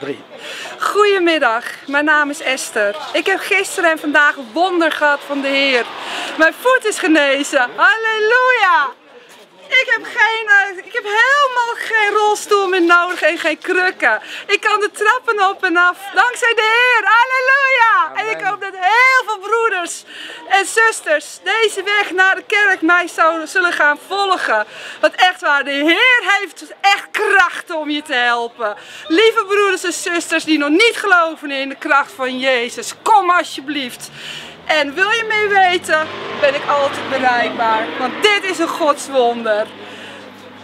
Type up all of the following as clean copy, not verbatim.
3. Goedemiddag, mijn naam is Esther. Ik heb gisteren en vandaag een wonder gehad van de Heer. Mijn voet is genezen. Halleluja! Ik heb helemaal geen rolstoel meer nodig en geen krukken. Ik kan de trappen op en af, dankzij de Heer. Halleluja! Amen. En ik hoop dat heel veel broeders en zusters deze weg naar de kerk mij zullen gaan volgen. Want echt waar, de Heer heeft echt kracht om je te helpen. Lieve broeders en zusters die nog niet geloven in de kracht van Jezus, kom alsjeblieft. En wil je mee weten, ben ik altijd bereikbaar. Want dit is een godswonder.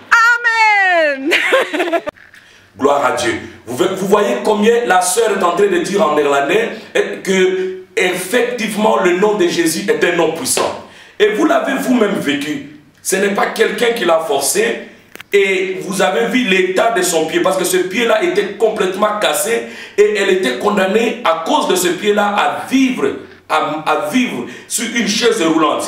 Amen! Gloire à Dieu. Vous voyez combien la sœur est en train de dire en néerlandais que effectivement le nom de Jésus est un nom puissant. Et vous l'avez vous-même vécu. Ce n'est pas quelqu'un qui l'a forcé. Et vous avez vu l'état de son pied, parce que ce pied-là était complètement cassé et elle était condamnée à cause de ce pied-là à vivre sur une chaise roulante.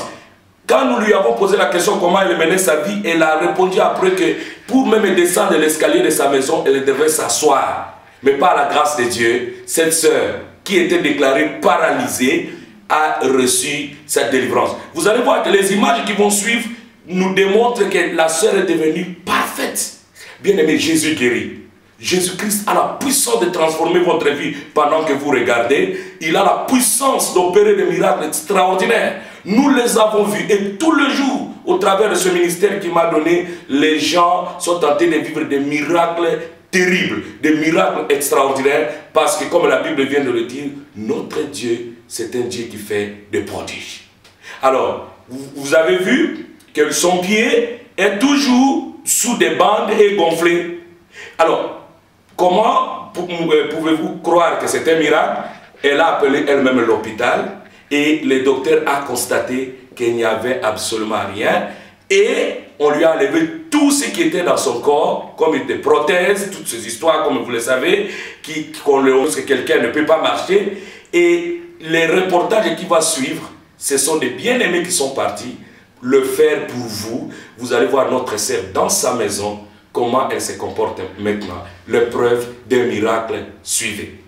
Quand nous lui avons posé la question comment elle menait sa vie, elle a répondu après que pour même descendre l'escalier de sa maison, elle devait s'asseoir. Mais par la grâce de Dieu, cette sœur qui était déclarée paralysée a reçu sa délivrance. Vous allez voir que les images qui vont suivre nous démontrent que la sœur est devenue parfaite. Bien aimé, Jésus guérit. Jésus-Christ a la puissance de transformer votre vie pendant que vous regardez. Il a la puissance d'opérer des miracles extraordinaires. Nous les avons vus et tous les jours, au travers de ce ministère qu'il m'a donné, les gens sont tentés de vivre des miracles terribles, des miracles extraordinaires, parce que comme la Bible vient de le dire, notre Dieu, c'est un Dieu qui fait des prodiges. Alors, vous avez vu que son pied est toujours sous des bandes et gonflé. Alors, comment pouvez-vous croire que c'est un miracle? Elle a appelé elle-même l'hôpital et le docteur a constaté qu'il n'y avait absolument rien et on lui a enlevé tout ce qui était dans son corps, comme des prothèses, toutes ces histoires, comme vous le savez, que quelqu'un ne peut pas marcher. Et les reportages qui vont suivre, ce sont des bien-aimés qui sont partis le faire pour vous. Vous allez voir notre sœur dans sa maison, comment elle se comporte maintenant. L'épreuve d'un miracle, suivez.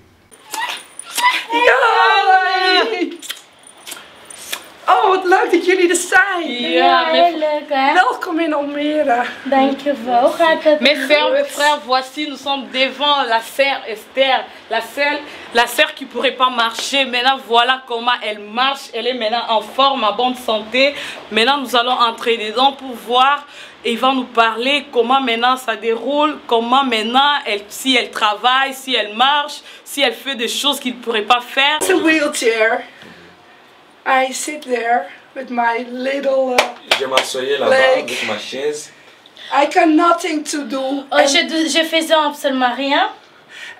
Oh, wat leuk dat jullie er zijn. Ja, heel leuk hè. Welkom in Almere. Dankjewel. Hoe gaat het? Mes frères, voici, nous sommes devant la sœur Esther, la sœur qui ne pourrait pas marcher. Maintenant, voilà comment elle marche. Elle est maintenant en forme, en bonne santé. Maintenant, nous allons entrer dedans pour voir. Et il va nous parler comment maintenant ça déroule, comment maintenant, si elle travaille, si elle marche, si elle fait des choses qu'il ne pourrait pas faire. It's a wheelchair. I sit there with my little Je m'assoyais là-bas avec ma chaise. I got nothing to do. Oh, je faisais absolument rien.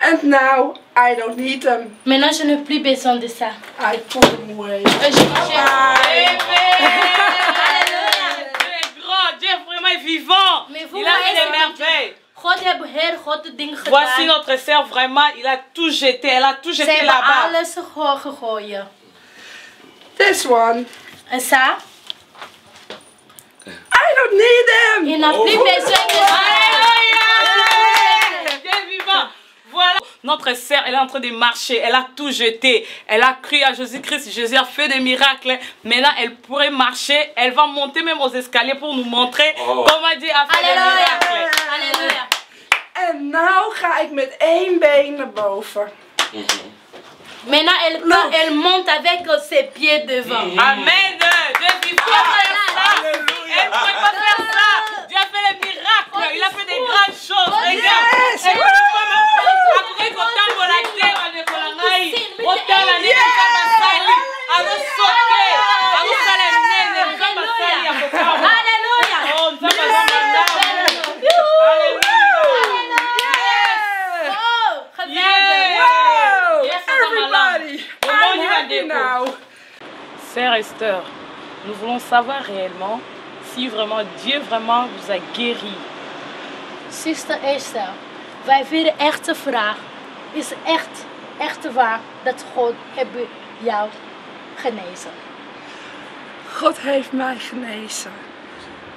And now I don't need them. Maintenant, je n'ai plus besoin de ça. I put them away. Dieu est vraiment vivant. Mais vous, il a fait des merveilles. God heeft heel grote dingen gedaan. Voici notre sœur, vraiment, il a tout jeté. Elle a tout jeté là-bas. Alles gegooid. This one. En ça? I don't need them. Je n'as plus besoin de ça. Dieu est vivant. Voilà. Notre sœur, elle est en train de marcher. Elle a tout jeté. Elle a cru à Jésus-Christ. Jésus a fait des miracles. Maintenant, elle pourrait marcher. Elle va monter même aux escaliers pour nous montrer comment Dieu a fait des miracles. Alléluia. En nou ga ik met één been naar boven. Maintenant, elle monte avec ses pieds devant. Amen. Dieu est vivant. Elle ne pourrait pas faire ça. Dieu a fait les miracles. Il a fait des grandes choses. Regarde. Elle ne peut pas même après qu'autant de la terre, on est pour la naïe. Autant la naïe, on va sauter. On va s'aller. Alléluia. Oh, nous Sœur Esther, nous voulons savoir réellement si vraiment Dieu vraiment vous a guéri. Zuster Esther, wij willen echt de vraag. Is echt waar dat God jou genezen? God heeft mij genezen.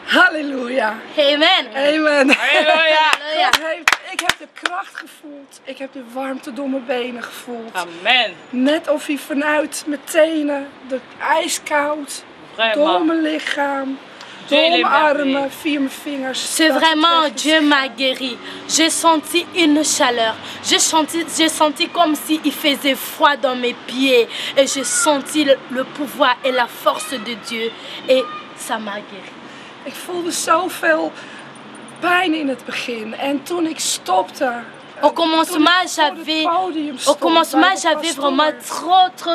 Halleluja. Amen. Amen. Halleluja. God heeft ik heb de kracht gevoeld. Ik heb de warmte door mijn benen gevoeld. Amen. Net of hij vanuit mijn tenen, de ijskoud, door mijn lichaam, door mijn armen, via mijn vingers. C'est vraiment Dieu m'a guéri. J'ai senti une chaleur. J'ai senti comme s'il faisait froid dans mes pieds. Et j'ai senti le pouvoir et la force de Dieu. Et ça m'a guéri. Ik voelde zoveel pijn in het begin. En toen ik stopte... Au commencement, j'avais vraiment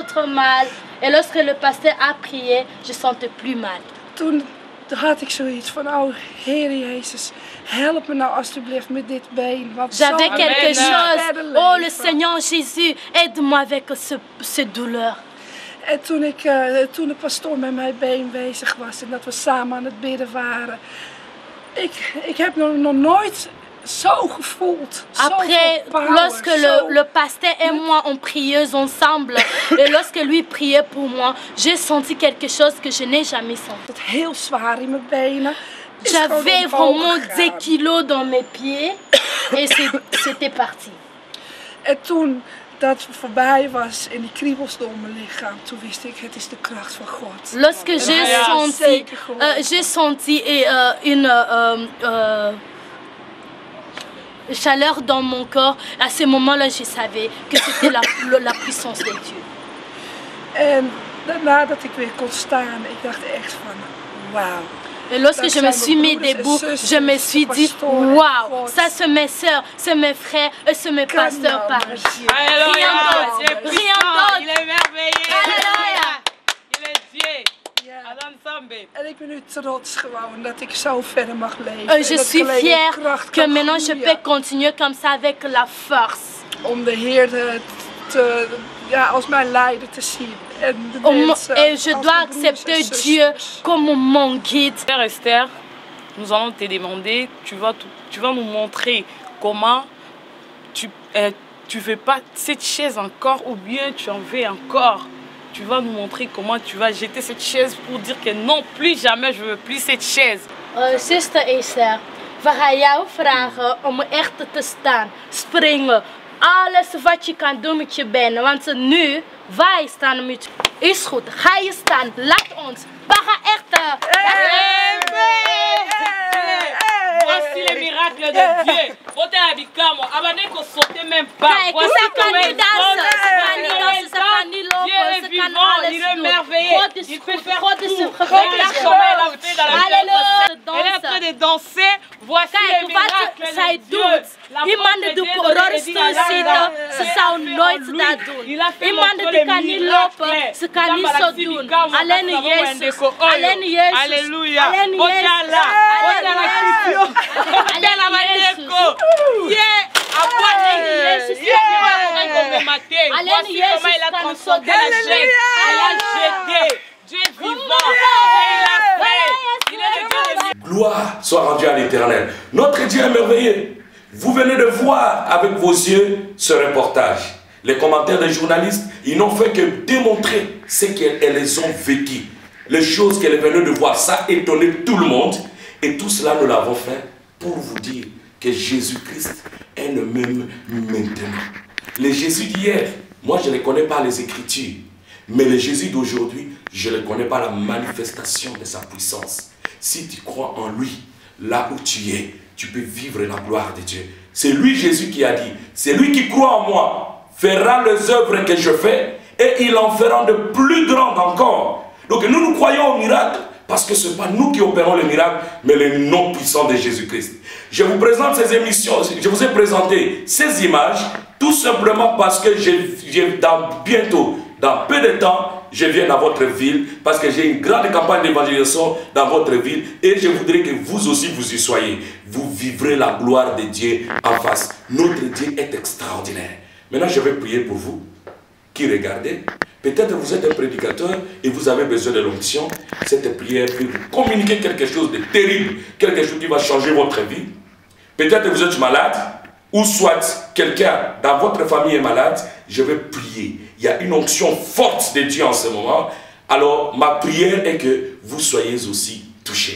trop mal. Et lorsque le pasteur a prié, je sentais plus mal. Toen had ik zoiets van, oh Heer Jezus, help me nou alsjeblieft met dit been. J'avais quelque chose, oh le Seigneur Jésus, aide-moi avec ce douleur. En toen de pastoor met mijn been bezig was en dat we samen aan het bidden waren, ik heb nog nooit zo gevoeld. Après, lorsque le pasteur et moi on priait ensemble, et lorsque lui priait pour moi, j'ai senti quelque chose que je n'ai jamais senti. Het heel zwaar in mijn benen. J'avais vraiment 10 kilos dans mes pieds et c'était parti. En toen dat voorbij was en die kriebels door mijn lichaam, toen wist ik, het is de kracht van God. Lorsque j'ai senti une chaleur dans mon corps, à ce moment-là, je savais que c'était la puissance de Dieu. En daarna dat ik weer kon staan, ik dacht echt van, wauw. Et lorsque je me suis mis debout, je me suis dit, waouh, ça c'est mes soeurs, c'est mes frères et c'est mes pasteurs par Dieu. Alléluia, Rien d'autre. il est merveilleux. Alléluia. Il est Dieu. En ik ben nu trots gewoon dat ik zo verder mag leven. Je suis fière que maintenant je peux continuer comme ça avec la force. Om de Heer als mijn leider te zien. Et je dois accepter Dieu comme mon guide. Frère Esther, nous allons te demander, tu vas nous montrer comment tu veux pas cette chaise encore ou bien tu en veux encore. Tu vas nous montrer comment tu vas jeter cette chaise pour dire que non, plus jamais je veux plus cette chaise. Zuster Esther, we gaan jou vragen om echt te staan, springen. Alles wat je kan doen met je benen, want nu wij staan met je. Is goed, ga je staan, laat ons. We gaan echt. Voici les miracles de Dieu. Voici même pas. Voici comment il Dieu est vivant, il est merveilleux. Il peut faire tout. Regarde comment elle a fait dans la vie. Elle est en train de danser. Voici les miracles de Dieu. Iemand die op rolstoel zitten, ze zou nooit dat doen. Iemand die kan niet lopen, ze kan niet zo doen. Alleen Jezus. Alleen Jezus. Alléluia. Alleen Jezus. Gloire soit rendue à l'Éternel. Notre Dieu est merveilleux. Vous venez de voir avec vos yeux ce reportage. Les commentaires des journalistes, ils n'ont fait que démontrer ce qu'elles ont vécu. Les choses qu'elles venaient de voir, ça a étonné tout le monde. Et tout cela, nous l'avons fait pour vous dire que Jésus-Christ est le même maintenant. Le Jésus d'hier, moi je ne connais pas les Écritures. Mais le Jésus d'aujourd'hui, je ne connais pas la manifestation de sa puissance. Si tu crois en lui, là où tu es, tu peux vivre la gloire de Dieu. C'est lui Jésus qui a dit, c'est lui qui croit en moi, fera les œuvres que je fais et il en fera de plus grandes encore. Donc nous croyons au miracle parce que ce n'est pas nous qui opérons le miracle, mais le nom puissant de Jésus-Christ. Je vous présente ces émissions, je vous ai présenté ces images tout simplement parce que dans peu de temps, je viens dans votre ville parce que j'ai une grande campagne d'évangélisation dans votre ville et je voudrais que vous aussi vous y soyez. Vous vivrez la gloire de Dieu en face. Notre Dieu est extraordinaire. Maintenant, je vais prier pour vous qui regardez. Peut-être vous êtes un prédicateur et vous avez besoin de l'onction. Cette prière peut vous communiquer quelque chose de terrible, quelque chose qui va changer votre vie. Peut-être vous êtes malade ou soit quelqu'un dans votre famille est malade. Je vais prier. Il y a une onction forte de Dieu en ce moment. Alors, ma prière est que vous soyez aussi touchés.